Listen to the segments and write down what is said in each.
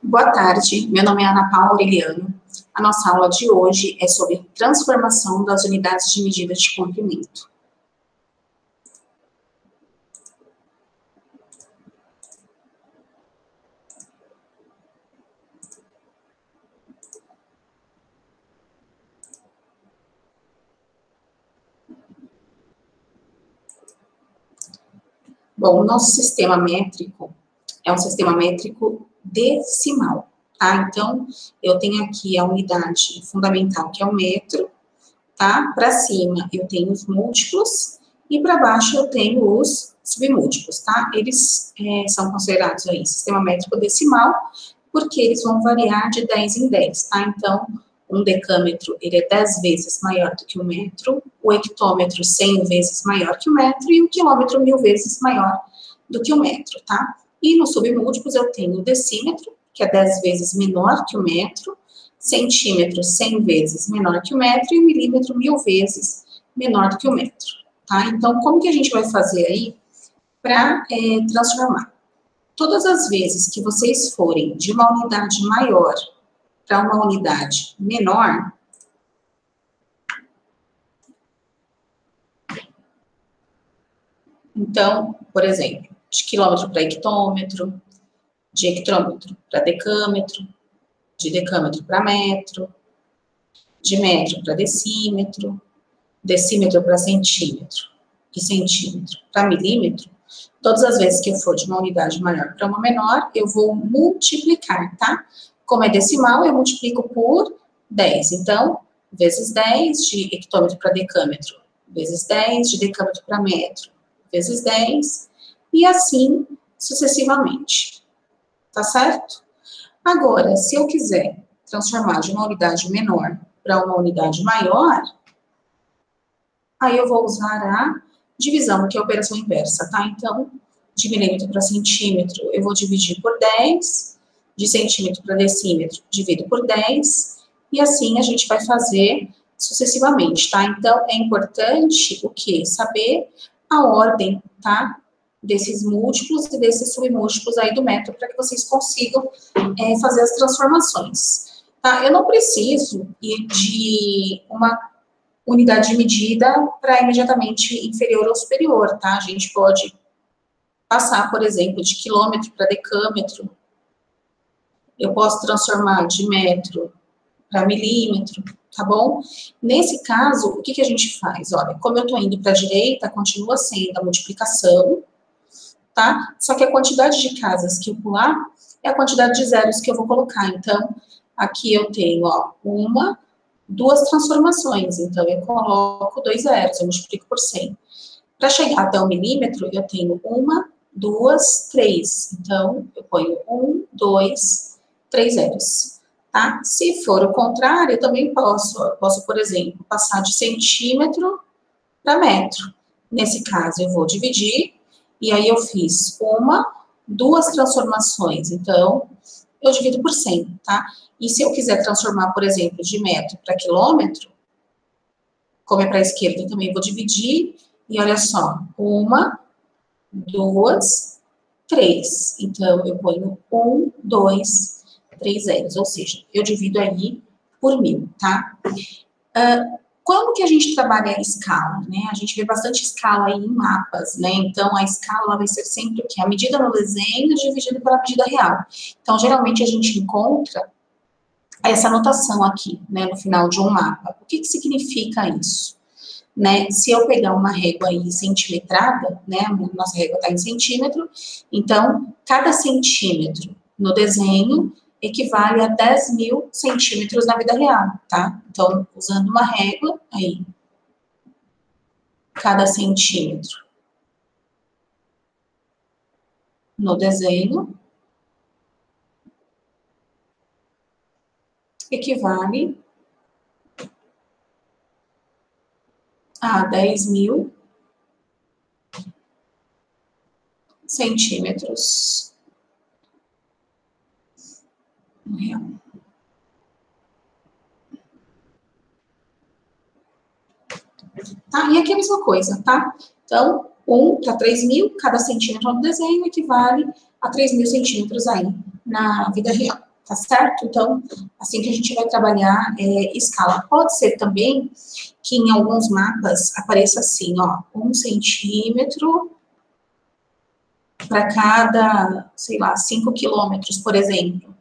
Boa tarde, meu nome é Ana Paula Aureliano. A nossa aula de hoje é sobre transformação das unidades de medida de comprimento. Bom, o nosso sistema métrico é um sistema métrico decimal, tá? Então, eu tenho aqui a unidade fundamental, que é o metro, tá? Para cima eu tenho os múltiplos e para baixo eu tenho os submúltiplos, tá? Eles são considerados aí sistema métrico decimal, porque eles vão variar de 10 em 10, tá? Então, um decâmetro, ele é 10 vezes maior do que o metro, o hectômetro 100 vezes maior que o metro e o quilômetro 1000 vezes maior do que o metro, tá? E nos submúltiplos eu tenho o decímetro, que é 10 vezes menor que o metro, centímetro 100 vezes menor que o metro e o milímetro 1000 vezes menor do que o metro, tá? Então, como que a gente vai fazer aí para transformar? Todas as vezes que vocês forem de uma unidade maior para uma unidade menor, então, por exemplo, de quilômetro para hectômetro, de hectômetro para decâmetro, de decâmetro para metro, de metro para decímetro, decímetro para centímetro, e centímetro para milímetro, todas as vezes que eu for de uma unidade maior para uma menor, eu vou multiplicar, tá? Como é decimal, eu multiplico por 10. Então, vezes 10 de hectômetro para decâmetro, vezes 10 de decâmetro para metro, vezes 10, e assim sucessivamente. Tá certo? Agora, se eu quiser transformar de uma unidade menor para uma unidade maior, aí eu vou usar a divisão, que é a operação inversa, tá? Então, de milímetro para centímetro, eu vou dividir por 10, de centímetro para decímetro, divido por 10, e assim a gente vai fazer sucessivamente, tá? Então, é importante o quê? Saber a ordem, tá? Desses múltiplos e desses submúltiplos aí do método, para que vocês consigam fazer as transformações, tá? Eu não preciso ir de uma unidade de medida para imediatamente inferior ou superior, tá? A gente pode passar, por exemplo, de quilômetro para decâmetro. Eu posso transformar de metro para milímetro, tá bom? Nesse caso, o que que a gente faz? Olha, como eu estou indo para a direita, continua sendo a multiplicação, tá? Só que a quantidade de casas que eu pular é a quantidade de zeros que eu vou colocar. Então, aqui eu tenho, ó, duas transformações. Então, eu coloco 2 zeros, eu multiplico por 100. Para chegar até o milímetro, eu tenho 1, 2, 3. Então, eu ponho 1, 2, 3 zeros, tá? Se for o contrário, eu também posso, por exemplo, passar de centímetro para metro. Nesse caso, eu vou dividir, e aí eu fiz 2 transformações. Então, eu divido por 100, tá? E se eu quiser transformar, por exemplo, de metro para quilômetro, como é para a esquerda, eu também vou dividir, e olha só, 1, 2, 3. Então, eu ponho 1, 2, 3 zeros, ou seja, eu divido aí por 1000, tá? Como que a gente trabalha a escala, né? A gente vê bastante escala aí em mapas, né? Então, a escala vai ser sempre o quê? A medida no desenho dividida pela medida real. Então, geralmente, a gente encontra essa anotação aqui, né, no final de um mapa. O que que significa isso? Né? Se eu pegar uma régua aí centimetrada, né, a nossa régua está em centímetro, então, cada centímetro no desenho equivale a 10.000 centímetros na vida real, tá? Então, usando uma régua, aí, cada centímetro no desenho equivale a 10.000 centímetros no real. Tá? E aqui é a mesma coisa, tá? Então, 1 para 3.000, cada centímetro no desenho equivale a 3.000 centímetros aí na vida real. tá certo? Então, assim que a gente vai trabalhar escala. Pode ser também que em alguns mapas apareça assim, ó, 1 centímetro para cada, sei lá, 5 quilômetros, por exemplo.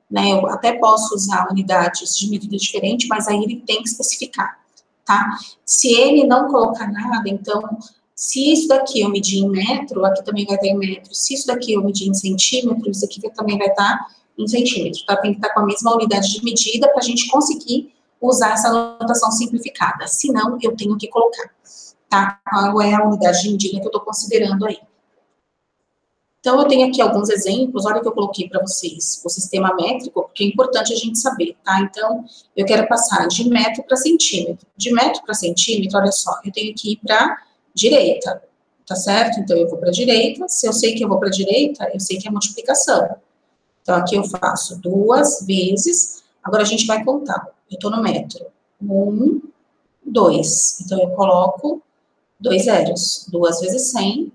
Né? Eu até posso usar unidades de medida diferente, mas aí ele tem que especificar, tá? Se ele não colocar nada, então, se isso daqui eu medir em metro, aqui também vai estar em metro. Se isso daqui eu medir em centímetro, isso aqui também vai estar em centímetro, tá? Tem que estar com a mesma unidade de medida para a gente conseguir usar essa notação simplificada. Senão, eu tenho que colocar, tá? Qual é a unidade de medida que eu estou considerando aí. Então, eu tenho aqui alguns exemplos, olha que eu coloquei para vocês, o sistema métrico, porque é importante a gente saber, tá? Então, eu quero passar de metro para centímetro. De metro para centímetro, olha só, eu tenho que ir para direita, tá certo? Então, eu vou para direita, se eu sei que eu vou para direita, eu sei que é multiplicação. Então, aqui eu faço 2 vezes, agora a gente vai contar, eu estou no metro, 1, 2, então eu coloco 2 zeros, 2 vezes 100,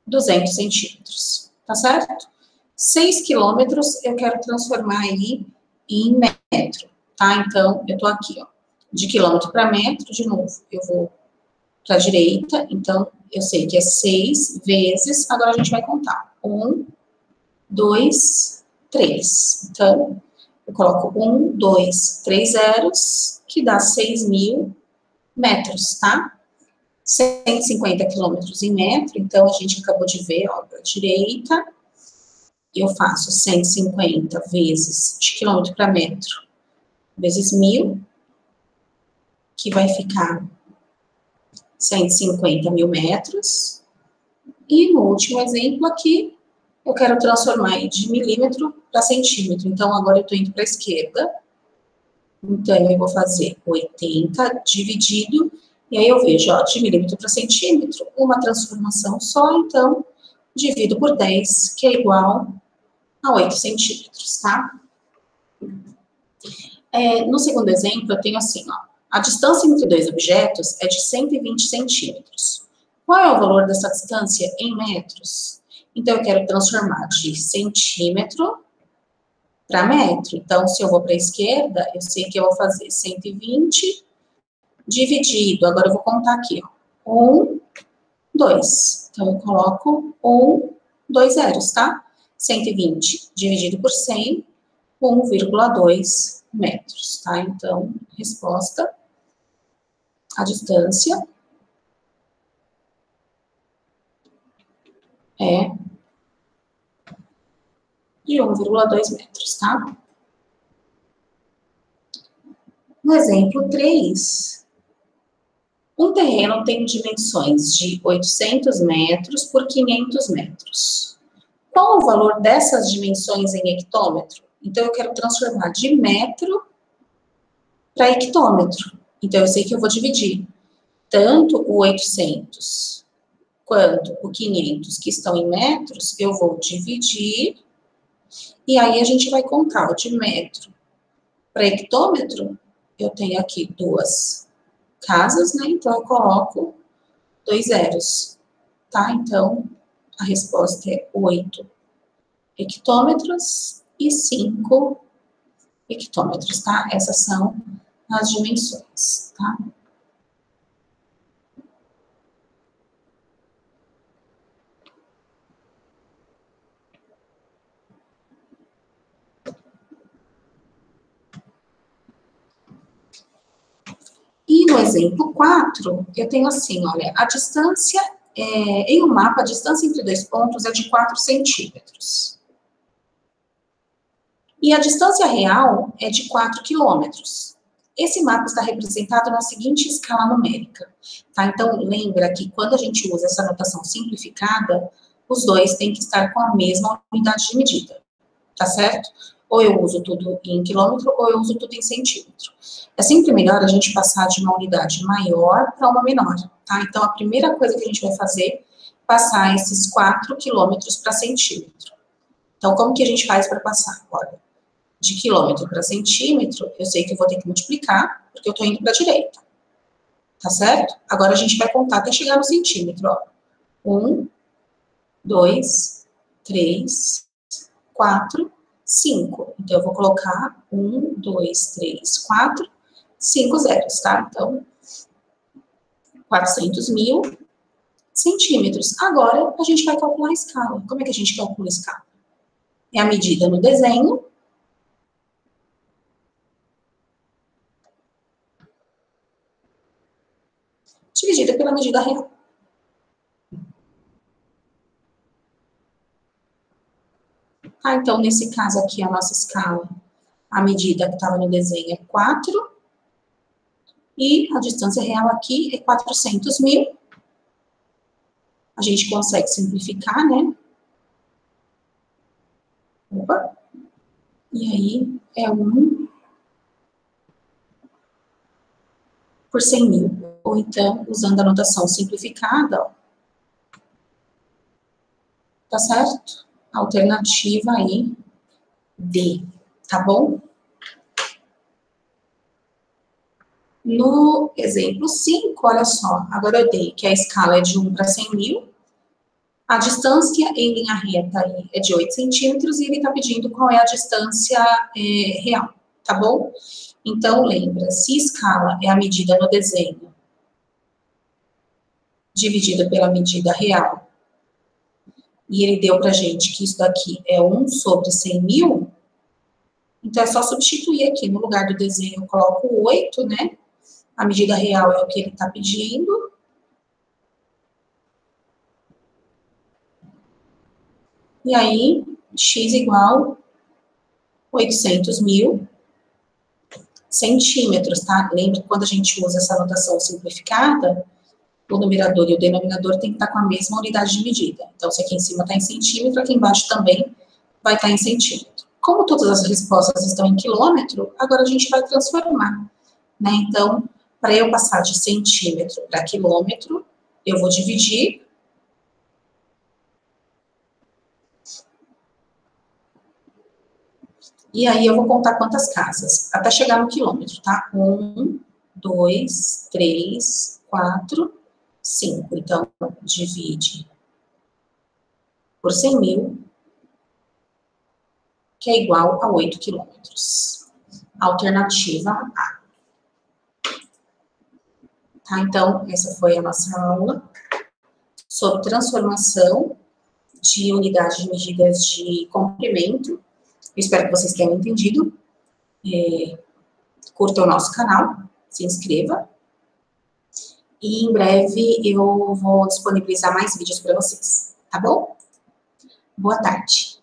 200 centímetros, tá certo? 6 quilômetros eu quero transformar aí em metro, tá? Então, eu tô aqui, ó, de quilômetro para metro, de novo, eu vou para a direita, então, eu sei que é 6 vezes, agora a gente vai contar. 1, 2, 3. Então, eu coloco 1, 2, 3 zeros, que dá 6.000 metros, tá? 150 quilômetros em metro, então a gente acabou de ver, ó, para a direita, eu faço 150 vezes de quilômetro para metro, vezes 1.000, que vai ficar 150.000 metros, e no último exemplo aqui, eu quero transformar de milímetro para centímetro, então agora eu estou indo para a esquerda, então eu vou fazer 80 dividido, e aí eu vejo, ó, de milímetro para centímetro, uma transformação só, então, divido por 10, que é igual a 8 centímetros, tá? No segundo exemplo, eu tenho assim, ó, a distância entre dois objetos é de 120 centímetros. Qual é o valor dessa distância em metros? Então, eu quero transformar de centímetro para metro. Então, se eu vou para a esquerda, eu sei que eu vou fazer 120 dividido, agora eu vou contar aqui, ó, 1, 2. Então, eu coloco 1, 2 zeros, tá? 120 dividido por 100, 1,2 metros, tá? Então, resposta, a distância é de 1,2 metros, tá? No exemplo 3, um terreno tem dimensões de 800 metros por 500 metros. Qual o valor dessas dimensões em hectômetro? Então, eu quero transformar de metro para hectômetro. Então, eu sei que eu vou dividir tanto o 800 quanto o 500, que estão em metros, eu vou dividir, e aí a gente vai contar o de metro para hectômetro, eu tenho aqui 2 casas, né? Então, eu coloco 2 zeros, tá? Então, a resposta é 8 hectômetros e 5 hectômetros, tá? Essas são as dimensões, tá? E no exemplo 4, eu tenho assim, olha, a distância, em um mapa, a distância entre dois pontos é de 4 centímetros. E a distância real é de 4 quilômetros. Esse mapa está representado na seguinte escala numérica, tá? Então, lembra que quando a gente usa essa notação simplificada, os dois têm que estar com a mesma unidade de medida, tá certo? Ou eu uso tudo em quilômetro, ou eu uso tudo em centímetro. É sempre melhor a gente passar de uma unidade maior para uma menor, tá? Então, a primeira coisa que a gente vai fazer é passar esses 4 quilômetros para centímetro. Então, como que a gente faz para passar? Olha, de quilômetro para centímetro, eu sei que eu vou ter que multiplicar, porque eu estou indo para a direita, tá certo? Agora, a gente vai contar até chegar no centímetro, ó. 1, 2, 3, 4, 5. Então, eu vou colocar 1, 2, 3, 4, 5 zeros, tá? Então, 400.000 centímetros. Agora, a gente vai calcular a escala. Como é que a gente calcula a escala? É a medida no desenho dividida pela medida real. Ah, então, nesse caso aqui, a nossa escala, a medida que estava no desenho é 4, e a distância real aqui é 400.000. A gente consegue simplificar, né? Opa. E aí, é 1 por 100.000. Ou então, usando a notação simplificada, ó, tá certo? Alternativa aí, D, tá bom? No exemplo 5, olha só, agora eu dei que a escala é de 1 para 100.000, a distância em linha reta aí é de 8 centímetros e ele está pedindo qual é a distância real, tá bom? Então, lembra, se escala é a medida no desenho dividida pela medida real, e ele deu pra gente que isso daqui é 1 sobre 100.000, então é só substituir aqui, no lugar do desenho eu coloco 8, né? A medida real é o que ele está pedindo. E aí, x igual 800.000 centímetros, tá? Lembra que quando a gente usa essa notação simplificada, o numerador e o denominador tem que estar com a mesma unidade de medida. Então, se aqui em cima está em centímetro, aqui embaixo também vai estar em centímetro. Como todas as respostas estão em quilômetro, agora a gente vai transformar, né? Então, para eu passar de centímetro para quilômetro, eu vou dividir. E aí eu vou contar quantas casas, até chegar no quilômetro, tá? 1, 2, 3, 4, 5. Então, divide por 100.000, que é igual a 8 quilômetros. Alternativa A. Tá? Então, essa foi a nossa aula sobre transformação de unidades de medidas de comprimento. Eu espero que vocês tenham entendido. Curta o nosso canal, se inscreva. E em breve eu vou disponibilizar mais vídeos para vocês, tá bom? Boa tarde.